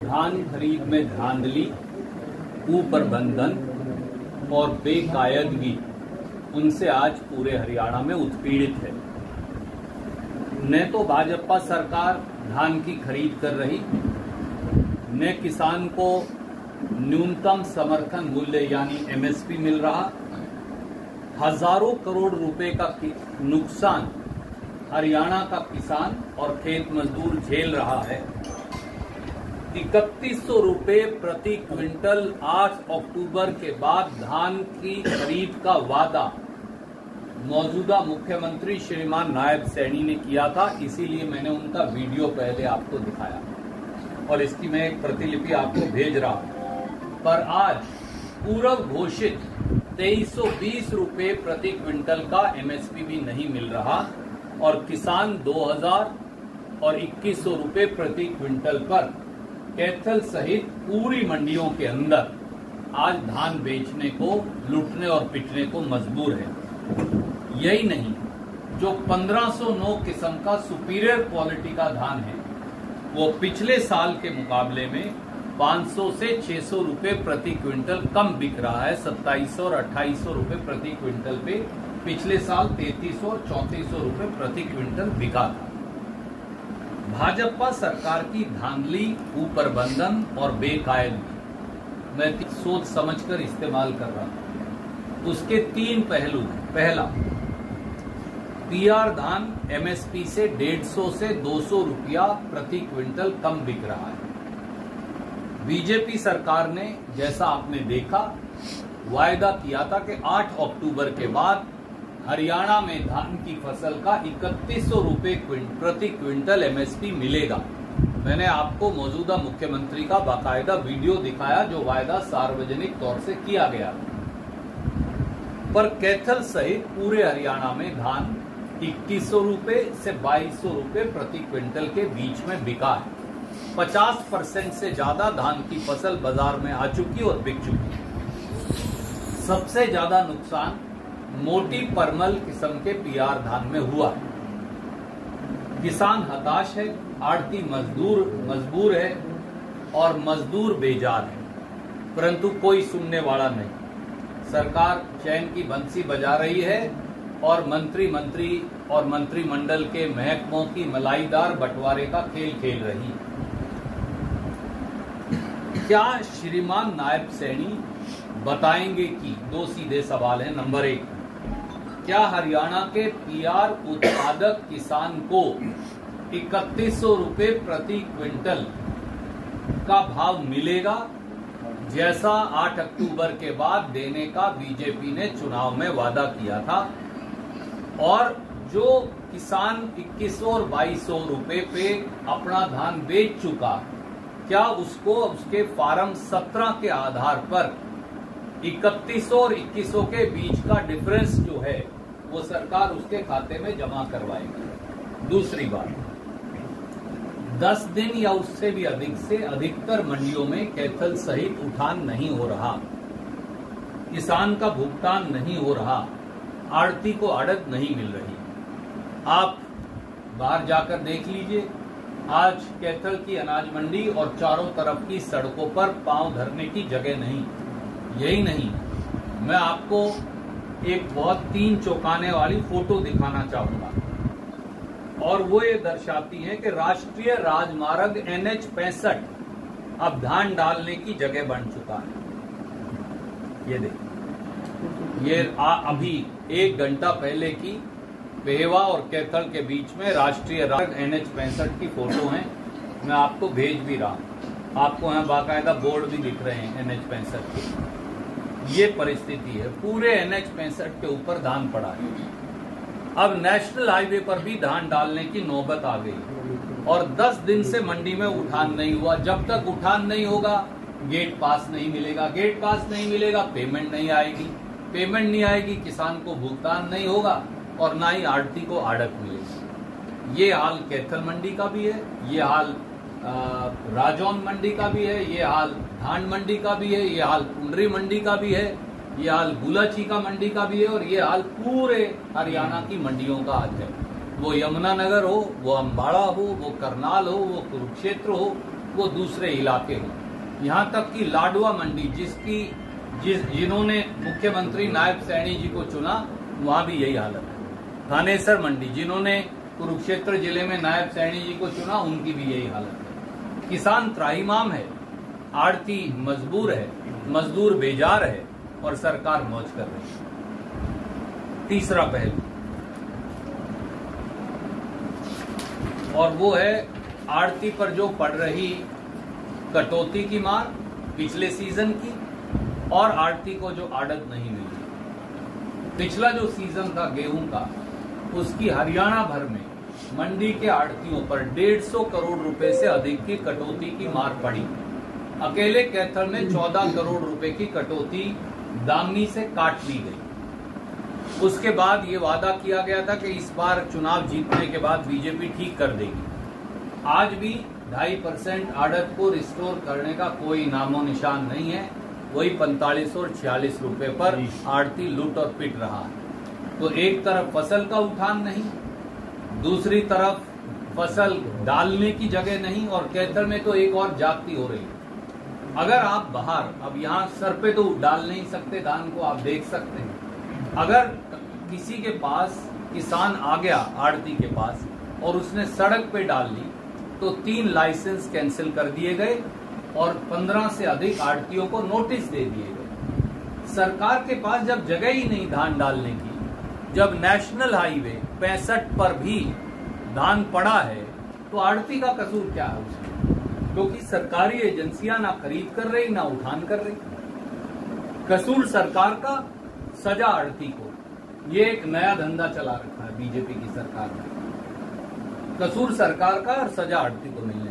धान खरीद में धांधली, कुप्रबंधन और बेकायदगी उनसे आज पूरे हरियाणा में उत्पीड़ित है। न तो भाजपा सरकार धान की खरीद कर रही, न किसान को न्यूनतम समर्थन मूल्य यानी एमएसपी मिल रहा। हजारों करोड़ रुपए का नुकसान हरियाणा का किसान और खेत मजदूर झेल रहा है। 3100 रुपए प्रति क्विंटल 8 अक्टूबर के बाद धान की खरीद का वादा मौजूदा मुख्यमंत्री श्रीमान नायब सैनी ने किया था, इसीलिए मैंने उनका वीडियो पहले आपको दिखाया और इसकी मैं एक प्रतिलिपि आपको भेज रहा हूं। पर आज पूर्व घोषित 2320 रुपए प्रति क्विंटल का एमएसपी भी नहीं मिल रहा और किसान 2000 और 2100 रुपए प्रति क्विंटल पर कैथल सहित पूरी मंडियों के अंदर आज धान बेचने को, लूटने और पिटने को मजबूर है। यही नहीं, जो 1509 किस्म का सुपीरियर क्वालिटी का धान है वो पिछले साल के मुकाबले में 500 से 600 रुपए प्रति क्विंटल कम बिक रहा है। 2700 और 2800 रुपए प्रति क्विंटल पे पिछले साल 3300 और 3400 रुपए प्रति क्विंटल बिका था। भाजपा सरकार की धांधली, कुप्रबंधन और बेकायदगी मैं सोच समझकर इस्तेमाल कर रहा हूं। उसके 3 पहलू हैं। पहला, पीआर धान एमएसपी से 150 से 200 रुपया प्रति क्विंटल कम बिक रहा है। बीजेपी सरकार ने, जैसा आपने देखा, वायदा किया था कि 8 अक्टूबर के बाद हरियाणा में धान की फसल का 3100 रुपए प्रति क्विंटल एमएसपी मिलेगा। मैंने आपको मौजूदा मुख्यमंत्री का बाकायदा वीडियो दिखाया जो वायदा सार्वजनिक तौर से किया गया। पर कैथल सहित पूरे हरियाणा में धान 2100 रुपए से 2200 रुपए प्रति क्विंटल के बीच में बिका है। 50% से ज्यादा धान की फसल बाजार में आ चुकी और बिक चुकी है। सबसे ज्यादा नुकसान मोटी परमल किस्म के पीआर धान में हुआ है। किसान हताश है, आड़ती मजबूर है और मजदूर बेजार है, परंतु कोई सुनने वाला नहीं। सरकार चैन की बंसी बजा रही है और मंत्री और मंत्रिमंडल के महकमों की मलाईदार बंटवारे का खेल खेल रही है। क्या श्रीमान नायब सैनी बताएंगे कि 2 सीधे सवाल हैं। नंबर 1, क्या हरियाणा के पीआर उत्पादक किसान को 3100 रुपए प्रति क्विंटल का भाव मिलेगा, जैसा 8 अक्टूबर के बाद देने का बीजेपी ने चुनाव में वादा किया था? और जो किसान 2100 और 2200 रुपए पे अपना धान बेच चुका, क्या उसको उसके फार्म 17 के आधार पर 3100 और 2100 के बीच का डिफरेंस जो है वो सरकार उसके खाते में जमा करवाएगी? दूसरी बात, 10 दिन या उससे भी अधिक से अधिकतर मंडियों में कैथल सहित उठान नहीं हो रहा, किसान का भुगतान नहीं हो रहा, आड़ती को आड़त नहीं मिल रही। आप बाहर जाकर देख लीजिए, आज कैथल की अनाज मंडी और चारों तरफ की सड़कों पर पांव धरने की जगह नहीं। यही नहीं, मैं आपको एक बहुत 3 चौंकाने वाली फोटो दिखाना चाहूंगा और वो ये दर्शाती है कि राष्ट्रीय राजमार्ग NH 65 अब धान डालने की जगह बन चुका है। ये देखिए, ये अभी 1 घंटा पहले की पेहवा और कैथल के बीच में राष्ट्रीय राजमार्ग NH 65 की फोटो है। मैं आपको भेज भी रहा हूं। आपको यहाँ बाकायदा बोर्ड भी दिख रहे हैं NH 65 के। ये परिस्थिति है, पूरे NH 65 के ऊपर धान पड़ा है। अब नेशनल हाईवे पर भी धान डालने की नौबत आ गई और 10 दिन से मंडी में उठान नहीं हुआ। जब तक उठान नहीं होगा, गेट पास नहीं मिलेगा। गेट पास नहीं मिलेगा, पेमेंट नहीं आएगी। पेमेंट नहीं आएगी, किसान को भुगतान नहीं होगा और ना ही आड़ती को आड़त मिलेगी। ये हाल कैथल मंडी का भी है, ये हाल राजौन मंडी का भी है, ये हाल धान मंडी का भी है, ये हाल पुंडरी मंडी का भी है, ये हाल गुलाचीका मंडी का भी है और ये हाल पूरे हरियाणा की मंडियों का आज है। वो यमुनानगर हो, वो अम्बाड़ा हो, वो करनाल हो, वो कुरुक्षेत्र हो, वो दूसरे इलाके हों। यहाँ तक कि लाडवा मंडी जिन्होंने मुख्यमंत्री नायब सैनी जी को चुना, वहां भी यही हालत है। थानेसर मंडी जिन्होंने कुरुक्षेत्र जिले में नायब सैनी जी को चुना, उनकी भी यही हालत है। किसान त्राहिमाम है, आड़ती मजबूर है, मजदूर बेजार है और सरकार मौज कर रही है। तीसरा पहलू और वो है आड़ती पर जो पड़ रही कटौती की मार पिछले सीजन की, और आड़ती को जो आड़त नहीं मिली। पिछला जो सीजन था गेहूं का, उसकी हरियाणा भर में मंडी के आड़तियों पर 150 करोड़ रुपए से अधिक की कटौती की मार पड़ी। अकेले कैथल में 14 करोड़ रुपए की कटौती दामनी से काट ली गई। उसके बाद ये वादा किया गया था कि इस बार चुनाव जीतने के बाद बीजेपी ठीक कर देगी। आज भी 2.5% आड़त को रिस्टोर करने का कोई नामो निशान नहीं है। वही 45 और 46 रुपए पर आड़ती लूट और पिट रहा है। तो एक तरफ फसल का उठान नहीं, दूसरी तरफ फसल डालने की जगह नहीं, और कैथल में तो एक और जागती हो रही है। अगर आप बाहर, अब यहाँ सर पे तो डाल नहीं सकते धान को, आप देख सकते हैं। अगर किसी के पास किसान आ गया आड़ती के पास और उसने सड़क पे डाल ली, तो 3 लाइसेंस कैंसिल कर दिए गए और 15 से अधिक आड़तियों को नोटिस दे दिए गए। सरकार के पास जब जगह ही नहीं धान डालने की, जब नेशनल हाईवे 65 पर भी धान पड़ा है, तो आड़ती का कसूर क्या है उसमें? क्योंकि सरकारी एजेंसियां ना खरीद कर रही ना उठान कर रही। कसूर सरकार का, सजा आड़ती को। ये एक नया धंधा चला रखा है बीजेपी की सरकार ने। कसूर सरकार का और सजा आड़ती को नहीं।